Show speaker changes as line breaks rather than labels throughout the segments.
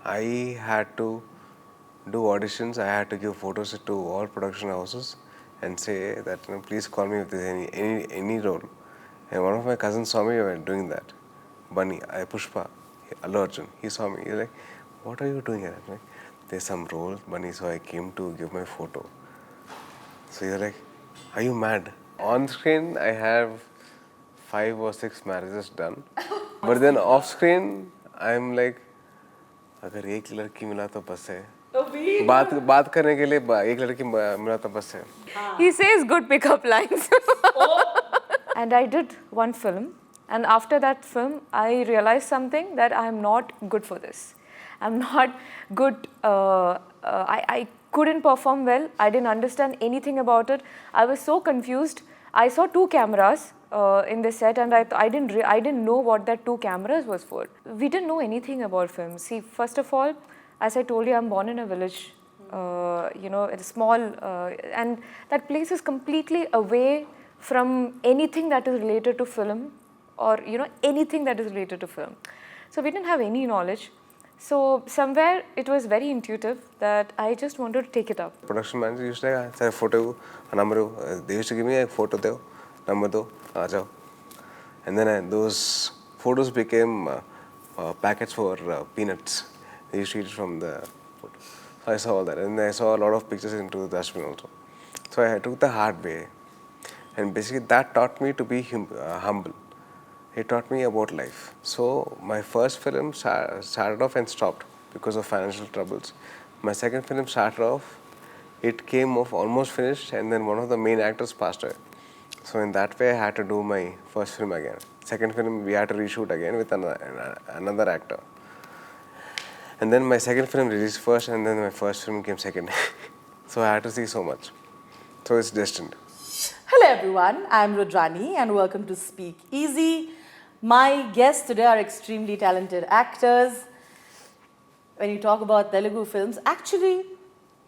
I had to do auditions. I had to give photos to all production houses and say that, please call me if there's any role. And one of my cousins saw me while doing that. Bunny, Pushpa, Allu Arjun. He saw me. He's like, "What are you doing here?" I'm like, "There's some role, Bunny, so I came to give my photo." So he's like, "Are you mad?" On screen, I have 5 or 6 marriages done. But then off screen, I'm like, अगर एक लड़की मिला तो बस है. बात करने के लिए एक लड़की मिला तो बस है.
He says good pickup lines. And I did one film, and after that film, I realized something, that I am not good for this. I'm not good. I couldn't perform well. I didn't understand anything about it. I was so confused. I saw 2 cameras in the set, and I didn't know what that 2 cameras was for. We didn't know anything about film. See, first of all, as I told you, I'm born in a village. It's small, and that place is completely away from anything that is related to film, or anything that is related to film. So we didn't have any knowledge. So somewhere it was very intuitive that I just wanted to take it up.
Production manager used to say, photo, number. They used to give me a photo, number, aajao. And then those photos became packets for peanuts. They used to eat it from the photo. So I saw all that, and I saw a lot of pictures into the dustbin also. So I took the hard way, and basically that taught me to be humble. It taught me about life. So my first film started off and stopped because of financial troubles. My second film started off, it came off almost finished, and then one of the main actors passed away. So in that way I had to do my first film again. Second film we had to reshoot again with another actor. And then my second film released first, and then my first film came second. So I had to see so much. So it's destined.
Hello everyone, I am Rudrani and welcome to Speak Easy. My guests today are extremely talented actors. When you talk about Telugu films, actually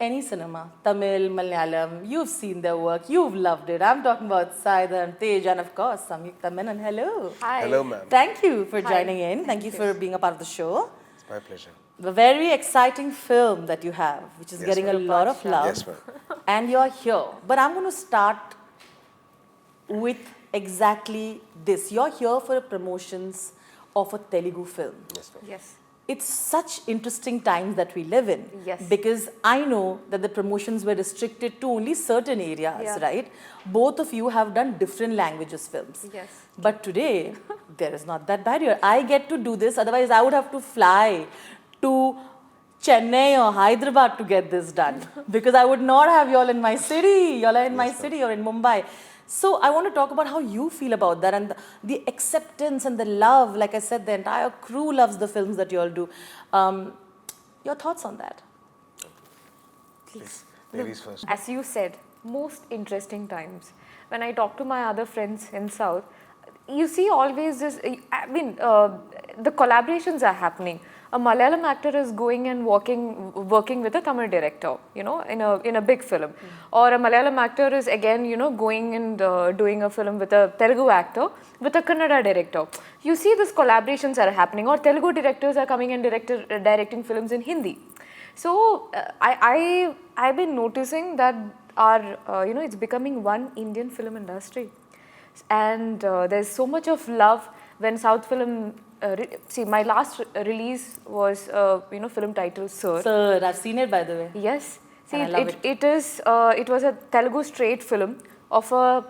any cinema, Tamil, Malayalam, you've seen their work, you've loved it. I'm talking about Sai Dharam Tej and of course Samyuktha Menon. Hello.
Hi.
Hello ma'am.
Thank you for joining in. Thank you for being a part of the show.
It's my pleasure.
A very exciting film that you have, which is getting a lot of love.
Yes ma'am.
And you're here. But I'm going to start with exactly this. You're here for promotions of a Telugu film.
Yes ma'am.
Yes.
It's such interesting times that we live in.
Yes.
Because I know that the promotions were restricted to only certain areas,
Yeah.
right? Both of you have done different languages films.
Yes.
But today, there is not that barrier. I get to do this, otherwise I would have to fly to Chennai or Hyderabad to get this done. Because I would not have y'all in my city. Y'all are in my city or in Mumbai. So I want to talk about how you feel about that and the acceptance and the love. Like I said, the entire crew loves the films that you all do. Your thoughts on that?
Please. Ladies first.
As you said, most interesting times. When I talk to my other friends in South, you see always this, the collaborations are happening. A Malayalam actor is going and working with a Tamil director, in a big film. Or a Malayalam actor is again, going and doing a film with a Telugu actor, with a Kannada director. You see these collaborations are happening, or Telugu directors are coming and directing films in Hindi. So I've been noticing that it's becoming one Indian film industry. And there's so much of love when South film. See, my last release was, film titled Sir.
Sir, I've seen it by the way.
Yes. See,
And I love
it was a Telugu straight film of a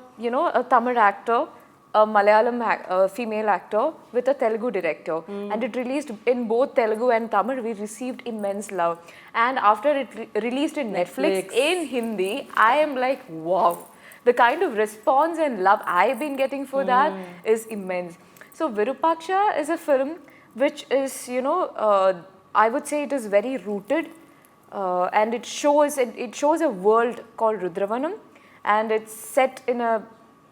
Tamil actor, a Malayalam female actor with a Telugu director. And it released in both Telugu and Tamil. We received immense love. And after it released in Netflix in Hindi, I am like, wow. The kind of response and love I've been getting for that is immense. So Virupaksha is a film which is, I would say it is very rooted, and it shows a world called Rudravanam, and it's set in a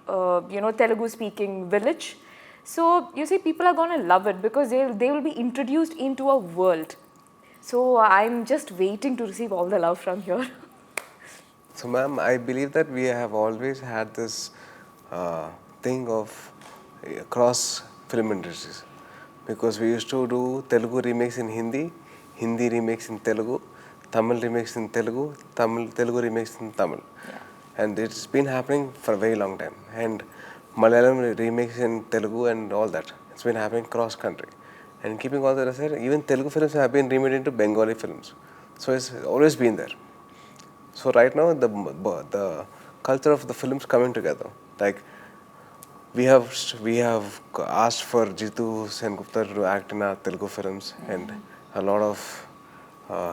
Telugu-speaking village. So you see, people are going to love it because they will be introduced into a world. So I'm just waiting to receive all the love from here.
So ma'am, I believe that we have always had this thing of across film industries, because we used to do Telugu remakes in Hindi Hindi remakes in Telugu, Tamil remakes in Telugu, Telugu remakes in Tamil. And it's been happening for a very long time. And Malayalam remakes in Telugu and all that. It's been happening cross country. And keeping all that aside, even Telugu films have been remade into Bengali films. So it's always been there. So right now, the culture of the films coming together. Like we have asked for Jitu Sengupta to act in our Telugu films, and a lot of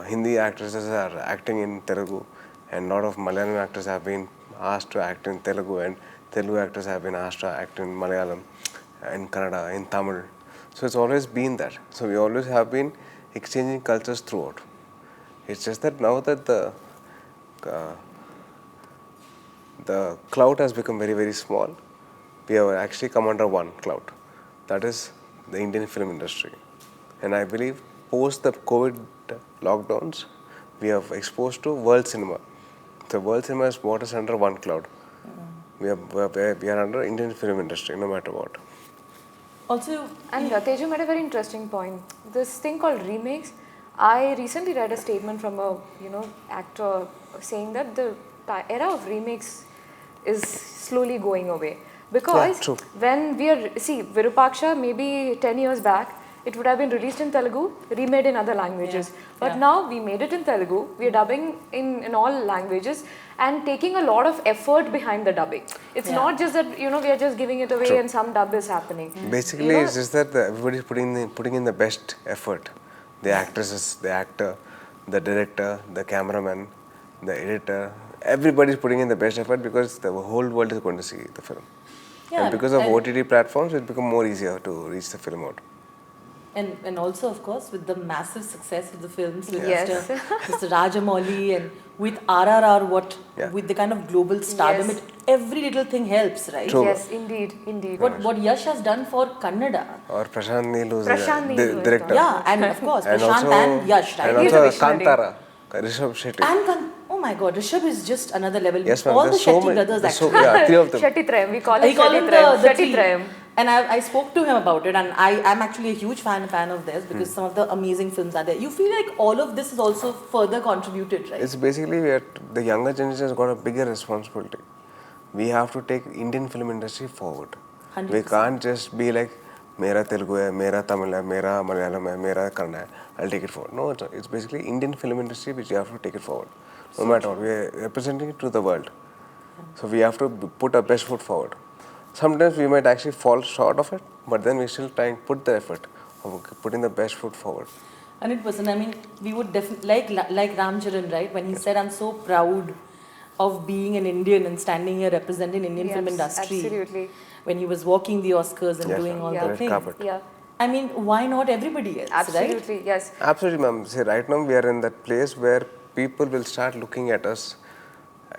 Hindi actresses are acting in Telugu, and a lot of Malayalam actors have been asked to act in Telugu, and Telugu actors have been asked to act in Malayalam, in Kannada, in Tamil. So it's always been that. So we always have been exchanging cultures throughout. It's just that now that the cloud has become very, very small, we have actually come under one cloud. That is the Indian film industry. And I believe post the COVID lockdowns, we have exposed to world cinema. So world cinema is brought us under one cloud. We are under Indian film industry, no matter what.
Also,
and Teju made a very interesting point. This thing called remakes. I recently read a statement from a actor saying that the era of remakes is slowly going away because when we are Virupaksha maybe 10 years back it would have been released in Telugu, remade in other languages. But now we made it in Telugu, we are dubbing in all languages and taking a lot of effort behind the dubbing. It's not just that we are just giving it away and some dub is happening.
Basically, it's just that everybody is putting in the best effort. The actresses, the actor, the director, the cameraman, the editor, everybody is putting in the best effort because the whole world is going to see the film. And because of OTT platforms, it becomes more easier to reach the film out.
And also, of course, with the massive success of the films with Mr. Rajamouli and with RRR, with the kind of global stardom, every little thing helps, right?
True.
Yes, indeed.
What Yash has done for Kannada.
Or Prashant Neelu,
the
director.
Yeah, and of course,
and
Prashant
also,
and Yash, right?
And also Kantara, Rishabh Shetty.
And oh my God, Rishabh is just another level.
Yes,
all the Shetty brothers actually.
Three of them.
Shetty Trayam, we call it
the
Shetty Trayam.
And I spoke to him about it, and I'm actually a huge fan of theirs because some of the amazing films are there. You feel like all of this is also further contributed, right?
It's basically the younger generation has got a bigger responsibility. We have to take Indian film industry forward.
100%.
We can't just be like, Mera Telugu hai, Mera Tamil hai, Mera Malayalam hai, Mera Kannada hai, I'll take it forward. No, it's basically Indian film industry which you have to take it forward. No matter what, we are representing it to the world. So we have to put our best foot forward. Sometimes we might actually fall short of it, but then we still try and put the effort of putting the best foot forward.
100%. I mean, we would definitely, like Ram Charan, right? When he said, I'm so proud of being an Indian and standing here representing Indian film industry.
Absolutely.
When he was walking the Oscars and doing all the things.
Yeah.
I mean, why not everybody else,
Absolutely,
right?
yes.
Absolutely, ma'am. See, right now we are in that place where people will start looking at us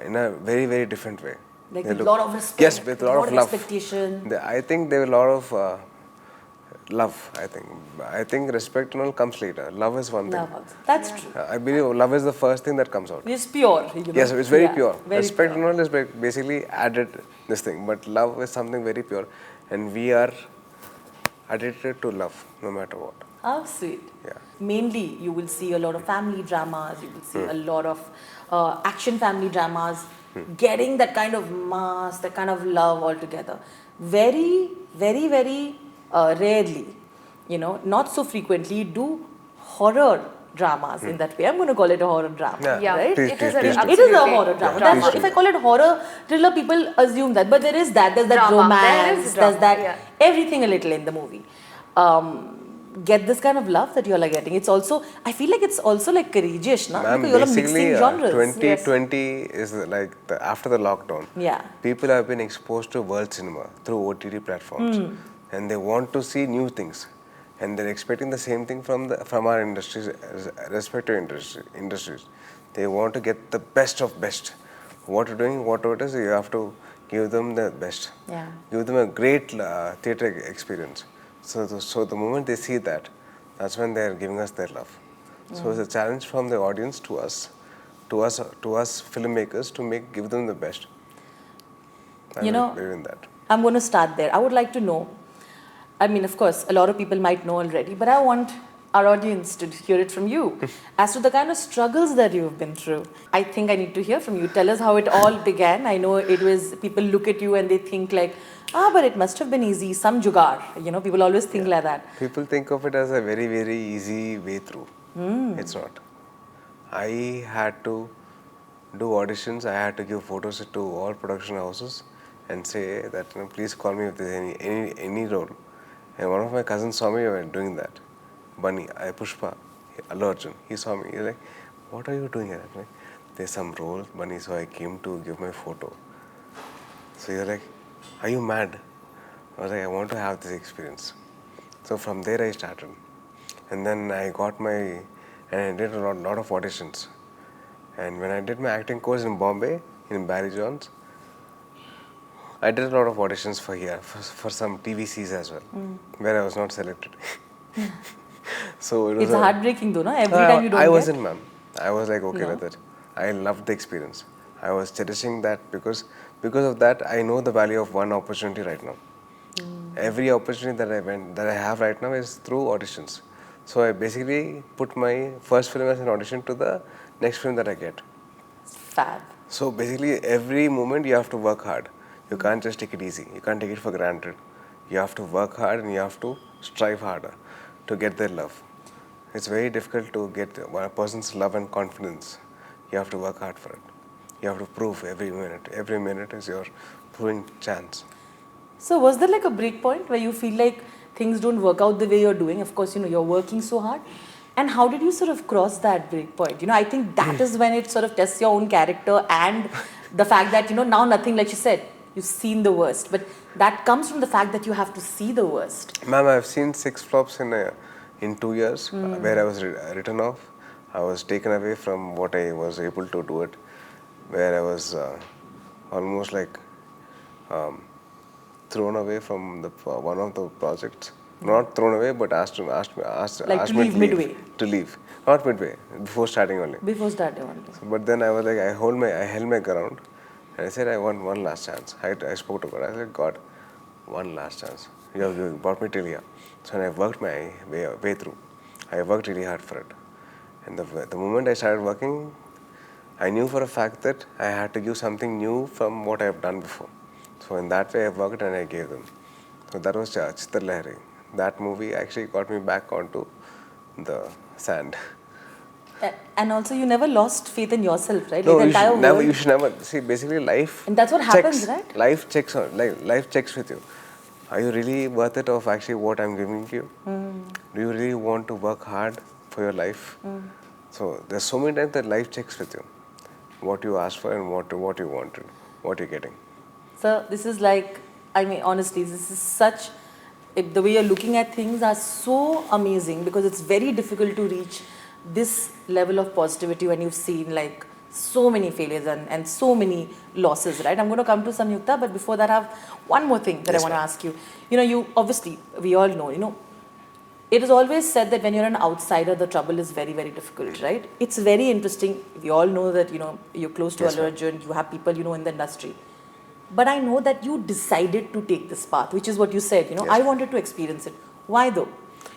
in a very, very different way.
Like with a lot of respect.
Yes, with a lot of love.
Expectation.
I think there is a lot of love, I think respect and all comes later. Love is one thing.
Love. That's true.
I believe love is the first thing that comes out.
It's pure.
Yes, it's very pure.
Very
Respect
pure.
and all is basically added this thing. But love is something very pure. And we are addicted to love, no matter what.
How sweet.
Yeah.
Mainly, you will see a lot of family dramas. You will see a lot of action family dramas. Getting that kind of mass, that kind of love all together. Very, very, very rarely, not so frequently, do horror dramas in that way. I'm going to call it a horror drama, right?
It is
a horror drama. If I call it horror thriller, people assume that. But there is that. There's that
drama.
romance.
There's
that everything a little in the movie. Get this kind of love that you're getting. It's also, I feel like it's also like courageous, no? Because you're mixing genres.
2020 is like after the lockdown.
Yeah.
People have been exposed to world cinema through OTT platforms. And they want to see new things. And they're expecting the same thing from our industries, respective industries. They want to get the best of best. What you're doing, whatever it is, you have to give them the best.
Yeah.
Give them a great theatre experience. So the moment they see that, that's when they're giving us their love. So it's a challenge from the audience to us filmmakers to give them the best. I believe in that.
I'm going to start there. I would like to know, I mean, of course, a lot of people might know already, but I want our audience to hear it from you as to the kind of struggles that you've been through. I think I need to hear from you. Tell us how it all began. I know it was, people look at you and they think like, but it must have been easy, some jugaad. You know, people always think like that.
People think of it as a very, very easy way through. It's not. I had to do auditions. I had to give photos to all production houses and say that, please call me if there's any role. And one of my cousins saw me doing that. Bunny, Pushpa, Allu Arjun. He saw me. He's like, what are you doing here? I'm like, there's some role, Bunny, so I came to give my photo. So he's like, are you mad? I was like, I want to have this experience. So from there I started. And then I got and I did a lot of auditions. And when I did my acting course in Bombay, in Barry John's, I did a lot of auditions for some TVCs as well, where I was not selected. So it was
it's heartbreaking though, no? Every time you don't
I wasn't, ma'am. I was like okay with it. I loved the experience. I was cherishing that because of that I know the value of one opportunity right now. Every opportunity that I have right now is through auditions. So I basically put my first film as an audition to the next film that I get.
Fab.
So basically every moment you have to work hard. You can't just take it easy. You can't take it for granted. You have to work hard and you have to strive harder to get their love. It's very difficult to get a person's love and confidence. You have to work hard for it. You have to prove every minute. Every minute is your proving chance.
So was there like a break point where you feel like things don't work out the way you're doing? Of course, you're working so hard. And how did you sort of cross that break point? I think that is when it sort of tests your own character and the fact that, now nothing, like you said, you've seen the worst. But that comes from the fact that you have to see the worst.
Ma'am, I've seen 6 flops in 2 years where I was written off. I was taken away from what I was able to do it, where I was almost like thrown away from one of the projects. Not thrown away, but asked me
To leave
to
midway.
To leave, not midway, before starting only.
Before starting only.
So, but then I was like, I held my ground, and I said, I want one last chance. I spoke to God. I said, God, one last chance. You brought me till here. So I worked my way through. I worked really hard for it. And the moment I started working, I knew for a fact that I had to give something new from what I have done before. So in that way, I worked and I gave them. So that was Chittar Lahari. That movie actually got me back onto the sand.
And also, you never lost faith in yourself, right?
No,
Like
you should never. See, basically, life.
And that's what happens, right?
Life checks with you. Are you really worth it of actually what I'm giving you? Do you really want to work hard for your life? So there's so many times that life checks with you, what you asked for and what you wanted, what you're getting.
So this is like, honestly, this is such. The way you're looking at things are so amazing because it's very difficult to reach this level of positivity when you've seen like so many failures and so many losses, right? I'm going to come to Samyukta, but before that I have one more thing that I want to ask you. You obviously, we all know, it is always said that when you're an outsider, the trouble is very, very difficult, right? It's very interesting. We all know that, you're close to Allu Arjun, you have people, in the industry. But I know that you decided to take this path, which is what you said, I wanted to experience it. Why though?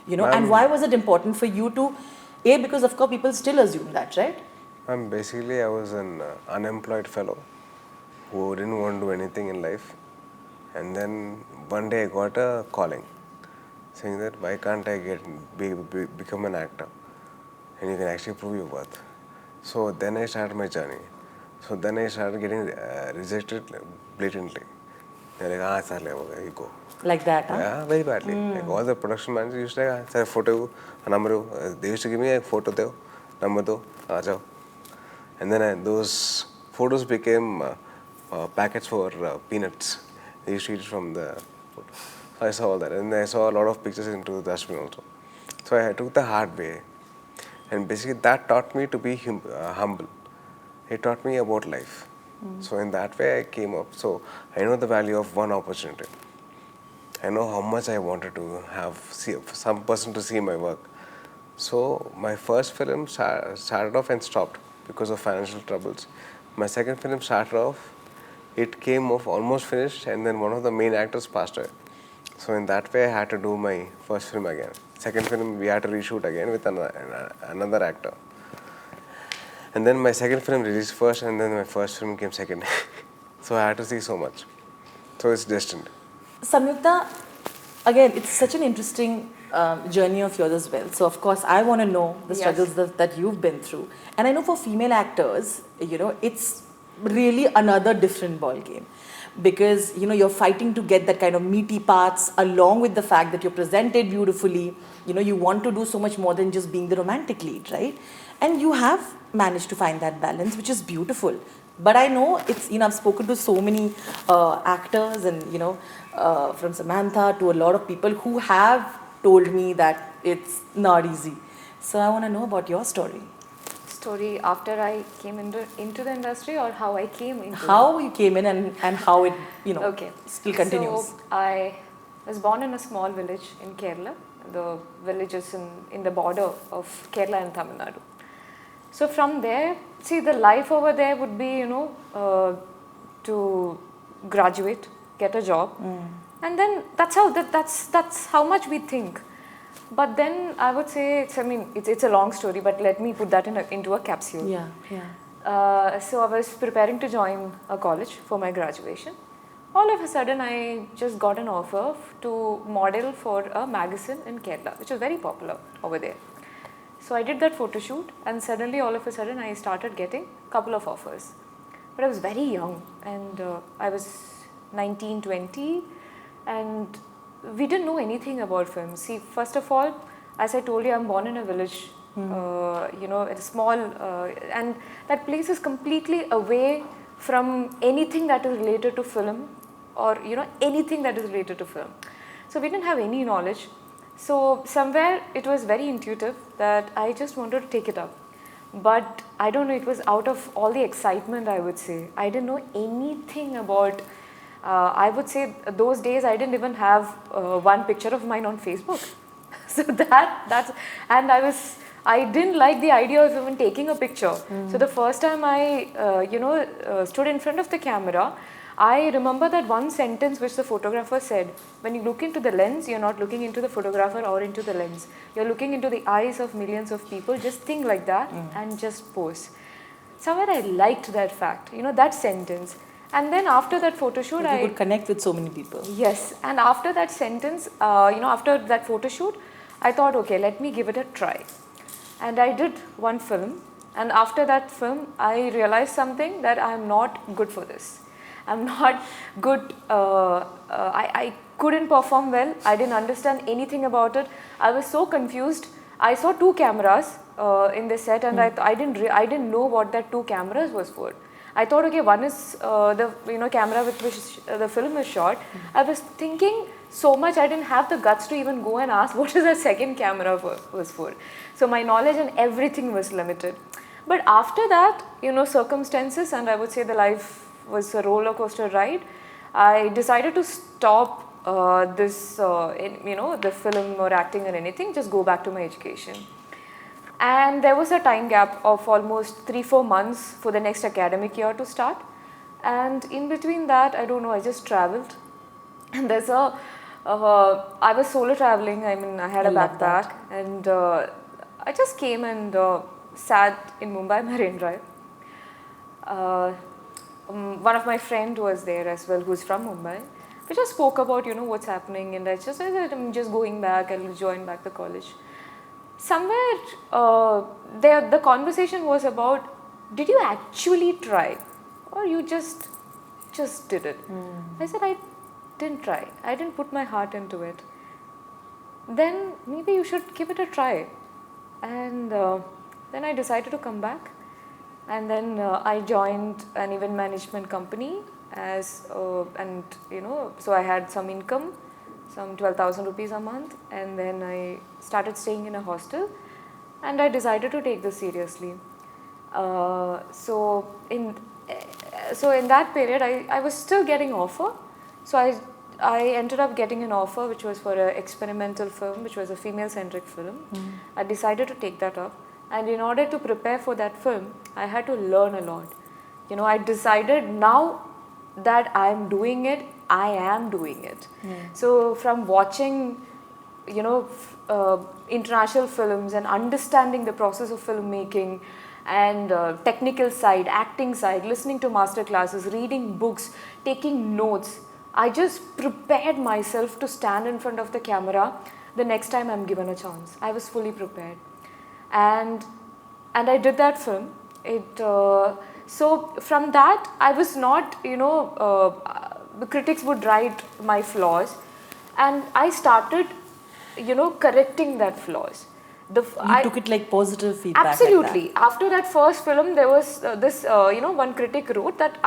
And why was it important for you to, because of course people still assume that, right?
Basically I was an unemployed fellow who didn't want to do anything in life. And then one day I got a calling saying that why can't I become an actor and you can actually prove your worth. So then I started my journey. So then I started getting rejected blatantly. They're like, sir, you go.
Like that, huh?
Yeah, very badly. Like all the production managers used to say, sir, photo, number. They used to give me a photo, number, aajao. And then those photos became packets for peanuts. They used to eat it from the photo. So I saw all that. And I saw a lot of pictures into the dustbin also. So I took the hard way. And basically that taught me to be humble. It taught me about life. So in that way I came up. So I know the value of one opportunity. I know how much I wanted to see some person to see my work. So my first film started off and stopped because of financial troubles. My second film started off, it came off almost finished, and then one of the main actors passed away. So in that way I had to do my first film again. Second film, we had to reshoot again with another actor. And then my second film released first, and then my first film came second. So I had to see so much. So it's destined.
Samyukta, again, it's such an interesting journey of yours as well. So, of course, I want to know the struggles that you've been through. And I know for female actors, you know, it's really another different ball game. Because, you know, you're fighting to get that kind of meaty parts along with the fact that you're presented beautifully. You know, you want to do so much more than just being the romantic lead, right? And you have managed to find that balance, which is beautiful. But I know it's, you know, I've spoken to so many actors and, you know, from Samantha to a lot of people who have told me that it's not easy. So I want to know about your story.
Story after I came into the industry, or how I came into
how you came in and how it, you know, still continues.
So I was born in a small village in Kerala. The village is in the border of Kerala and Tamil Nadu. So from there, see, the life over there would be, you know, to graduate, get a job, and then that's how much we think. But then I would say, it's a long story, but let me put that into a capsule.
Yeah.
So I was preparing to join a college for my graduation. All of a sudden, I just got an offer to model for a magazine in Kerala, which was very popular over there. So I did that photo shoot, and suddenly, all of a sudden, I started getting a couple of offers. But I was very young, and I was 19, 20, and we didn't know anything about film. See, first of all, as I told you, I'm born in a village, you know, at a small, and that place is completely away from anything that is related to film, or, you know, anything that is related to film. So we didn't have any knowledge. So somewhere it was very intuitive that I just wanted to take it up. But I don't know, it was out of all the excitement, I would say. I didn't know anything about, I would say those days I didn't even have one picture of mine on Facebook. So that's, and I didn't like the idea of even taking a picture. So the first time I, you know, stood in front of the camera, I remember that one sentence which the photographer said: when you look into the lens, you're not looking into the photographer or into the lens. You're looking into the eyes of millions of people. Just think like that and just pose. Somewhere I liked that fact, you know, that sentence. And then after that photo shoot,
you could connect with so many people.
Yes, and after that sentence, you know, after that photo shoot, I thought, okay, let me give it a try. And I did one film, and after that film, I realized something, that I am not good for this. I'm not good, I couldn't perform well, I didn't understand anything about it. I was so confused. I saw two cameras in the set, and I didn't know what that two cameras was for. I thought, okay, one is the, you know, camera with which the film is shot. I was thinking so much, I didn't have the guts to even go and ask what is the second camera was for. So my knowledge and everything was limited. But after that, you know, circumstances, and I would say the life was a roller coaster ride, I decided to stop this, you know, the film or acting or anything, just go back to my education. And there was a time gap of almost 3-4 months for the next academic year to start. And in between that, I don't know, I just traveled. And there's a, I was solo traveling, I mean, I had a backpack. And I just came and sat in Mumbai Marine Drive. One of my friend was there as well, who's from Mumbai. We just spoke about, you know, what's happening, and I said, I'm just going back, I'll join back the college. Somewhere the conversation was about, did you actually try, or you just did it? I said, I didn't try, I didn't put my heart into it. Then maybe you should give it a try. And then I decided to come back. And then I joined an event management company as, and you know, so I had some income, some 12,000 rupees a month, and then I started staying in a hostel, and I decided to take this seriously. So in that period, I was still getting offer. So I ended up getting an offer which was for an experimental film, which was a female-centric film. I decided to take that up. And in order to prepare for that film, I had to learn a lot. You know, I decided now that I am doing it, I am doing it. So from watching, international films and understanding the process of filmmaking and technical side, acting side, listening to master classes, reading books, taking notes. I just prepared myself to stand in front of the camera the next time I'm given a chance. I was fully prepared. And I did that film. So from that, I was not, the critics would write my flaws, and I started, correcting that flaws.
You took it like positive feedback.
Absolutely.
Like that.
After that first film, there was this, one critic wrote that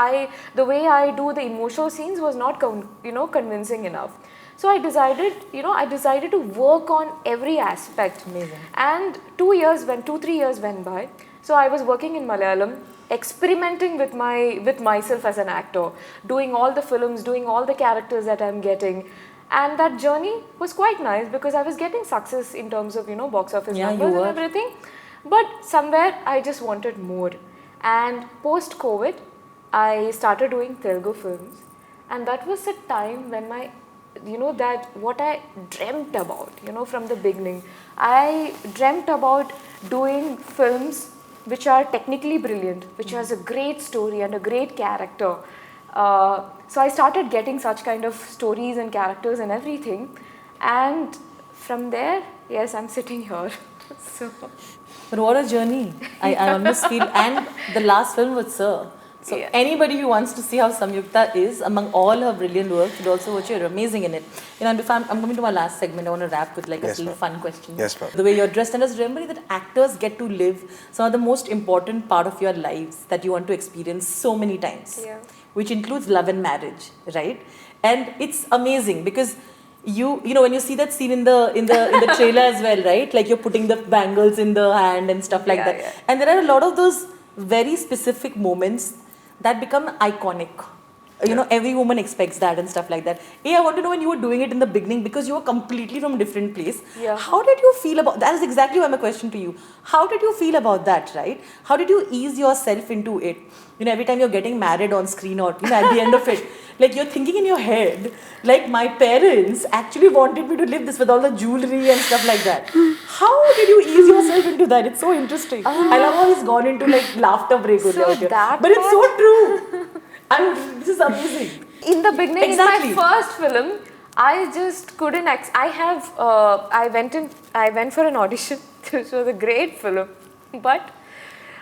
the way I do the emotional scenes was not, convincing enough. So I decided to work on every aspect.
Amazing.
And 3 years went by. So I was working in Malayalam, experimenting with myself as an actor, doing all the films, doing all the characters that I'm getting. And that journey was quite nice because I was getting success in terms of, box office numbers and everything. But somewhere I just wanted more. And post-COVID, I started doing Telugu films. And that was a time when what I dreamt about, from the beginning. I dreamt about doing films which are technically brilliant, which has a great story and a great character. So I started getting such kind of stories and characters and everything. And from there, yes, I'm sitting here. So.
But what a journey. I almost feel, and the last film was Sir. So anybody who wants to see how Samyuktha is among all her brilliant work should also watch her. You're amazing in it. And if I'm coming to my last segment, I want to wrap with like a little fun question.
Yes, ma'am.
The way you're dressed, and just remember that actors get to live some of the most important part of your lives that you want to experience so many times.
Yeah.
Which includes love and marriage, right? And it's amazing because you know when you see that scene in the trailer as well, right? Like you're putting the bangles in the hand and stuff like that.
Yeah.
And there are a lot of those very specific moments that become iconic. Every woman expects that and stuff like that. I want to know when you were doing it in the beginning because you were completely from a different place.
Yeah.
How did you feel about that? Is exactly why my question to you. How did you feel about that, right? How did you ease yourself into it? Every time you're getting married on screen or at the end of it, like you're thinking in your head, like my parents actually wanted me to live this with all the jewelry and stuff like that. How did you ease yourself into that? It's so interesting. I love how he's gone into like laughter break
So
out here.
that
But it's so true. This is amazing.
In the beginning,
Exactly.
in my first film, I just couldn't. I went for an audition. This was a great film, but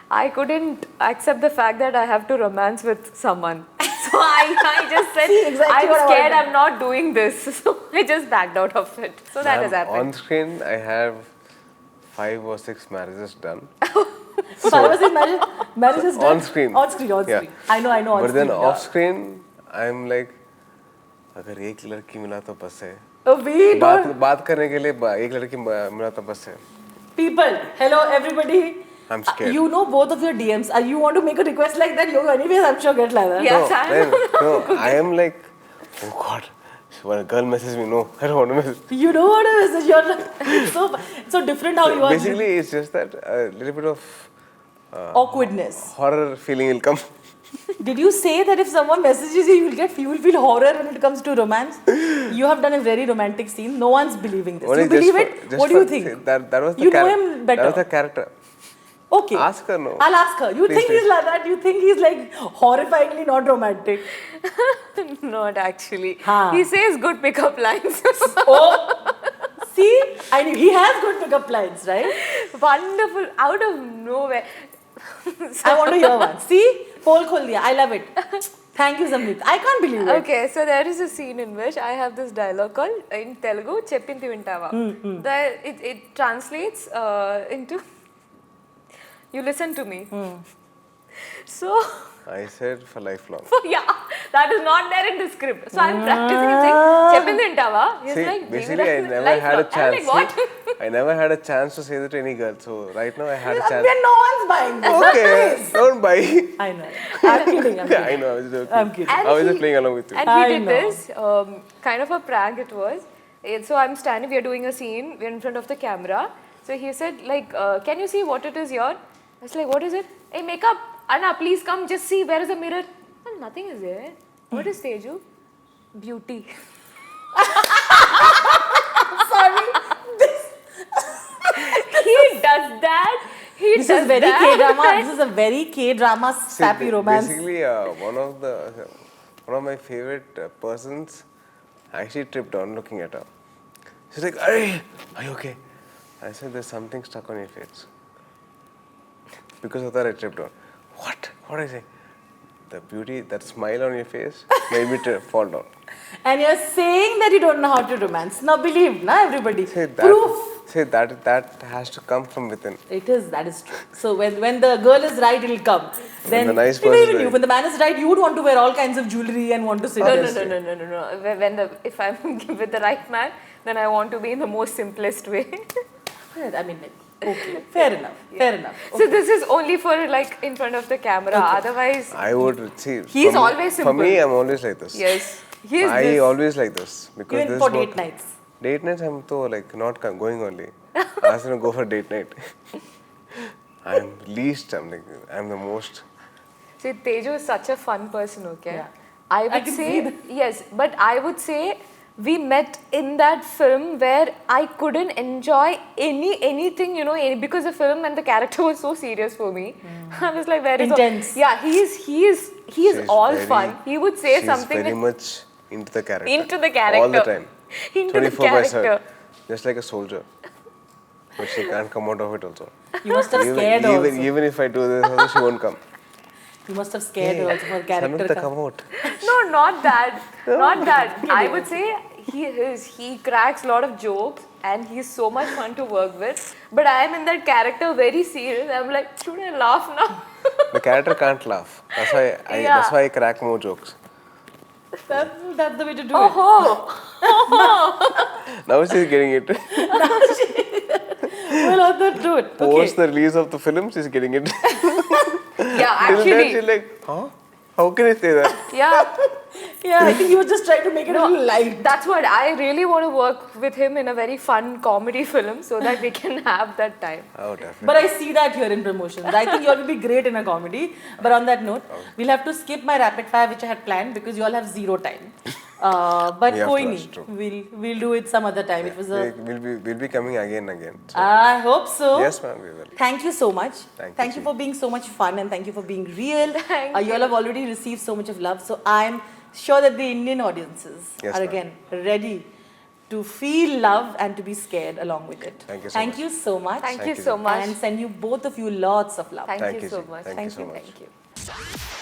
I couldn't accept the fact that I have to romance with someone. So I just said, I'm scared. I'm not doing this. So I just backed out of it. So that has happened.
On screen, I have 5 or 6 marriages done.
So I was in marriages done?
On screen.
On screen.
Yeah.
I know on
but
screen.
But then off screen, I'm like, अगर एक लड़की मिला तो बस है. बात करने के लिए एक लड़की मिला तो बस है.
People, hello everybody.
I'm scared.
You know both of your DMs. You want to make a request like that? You anyways, I'm sure get like that.
Yes,
no, I am like, oh God. When a girl messages me, no, I don't want to message.
You don't want to message. It's so different how you are.
Basically, it's just that a little bit of
awkwardness.
Horror feeling will come.
Did you say that if someone messages you, you will feel horror when it comes to romance? You have done a very romantic scene. No one's believing this.
Only
you believe it? What do you think?
That was the
you know him better.
That was the character.
Okay.
Ask her, no.
I'll ask her. You
Please,
think he's like that? You think he's like horrifyingly not romantic?
Not actually.
Haan.
He says good pickup lines.
Oh, see? I knew he has good pickup lines, right?
Wonderful. Out of nowhere.
I want to hear one. See? Poll khol diya. I love it. Thank you, Samyuktha. I can't believe it.
Okay, so there is a scene in which I have this dialogue called in Telugu, Cheppinti Vintava. It translates into you listen to me. So
I said for lifelong.
Yeah, that is not there in the script. So I'm practicing and saying Cheppinti Vintava. He's
See,
like,
basically I never had a chance.
I'm like, what?
I never had a chance to say that to any girl. So right now I had a chance.
Then no one's buying this.
Okay, don't buy.
I know. I'm kidding.
Yeah, I know. I was joking.
I'm kidding.
I was just playing along with you.
And he did this, kind of a prank it was. So I'm standing, we are doing a scene, we're in front of the camera. So he said like, can you see what it is here? I was like, what is it? Hey, makeup. Anna, please come, just see, where is the mirror? Well, nothing is there. What is Teju? Beauty.
Sorry.
He does that.
This is very K-drama. This is a very K-drama sappy romance.
Basically, one of my favorite persons actually tripped on looking at her. She's like, "Hey, are you okay?" I said, "There's something stuck on your face." Because of that, I tripped on. What? What did I say? The beauty, that smile on your face made me fall down.
And you're saying that you don't know how to romance. Now believe, na everybody.
Proof. Say that has to come from within.
It is, that is true. So when the girl is right, it'll come. Then
when the nice
even
person
you, when the man is right, you would want to wear all kinds of jewelry and want to sit there.
No. If I'm with the right man, then I want to be in the most simplest way.
I mean, okay, fair enough. Fair enough.
Okay. So this is only for like in front of the camera. Okay. Otherwise,
I would see.
He's always simple.
For me, I'm always like this.
Yes,
I always like this because
even for date nights.
Date nights, I'm so like not going only. I was gonna go for date night. I'm the most.
See, Teju is such a fun person, okay?
Yeah.
I would say, yes, but I would say we met in that film where I couldn't enjoy anything, because the film and the character was so serious for me. I was like, where is
intense?
Yeah, he is all fun. He would say something.
She's very much into the character.
Into the character.
All the time.
Into the character.
Just like a soldier. But she can't come out of it also.
You must have scared her.
Even if I do this, also she won't come.
You must have scared her also for character.
Come out.
No, not that. Not that. I would say he cracks a lot of jokes and he's so much fun to work with. But I am in that character very serious. I'm like, should I laugh now?
The character can't laugh. That's why I crack more jokes.
That's the way to do it.
Now she's getting it.
Well, on that note,
Post the release of the film, she's getting it.
Yeah, actually.
Till then she's like, huh? How can I say that?
Yeah,
I think you were just trying to make it a little light.
That's what I really want to work with him in a very fun comedy film so that we can have that time.
Oh, definitely.
But I see that here in promotions. I think you all will be great in a comedy. But on that note, we'll have to skip my rapid fire which I had planned because you all have zero time. But koi nahi. We'll do it some other time.
Yeah.
It was
we'll be coming again. So.
I hope so.
Yes, ma'am, we will.
Thank you so much.
Thank
you for being so much fun and thank you for being real. You all have already received so much of love. So I'm sure that the Indian audiences are again ready to feel love and to be scared along with it.
Thank you so much.
Thank you so much.
And send you both of you lots of love.
Thank you so much.
Thank you so much.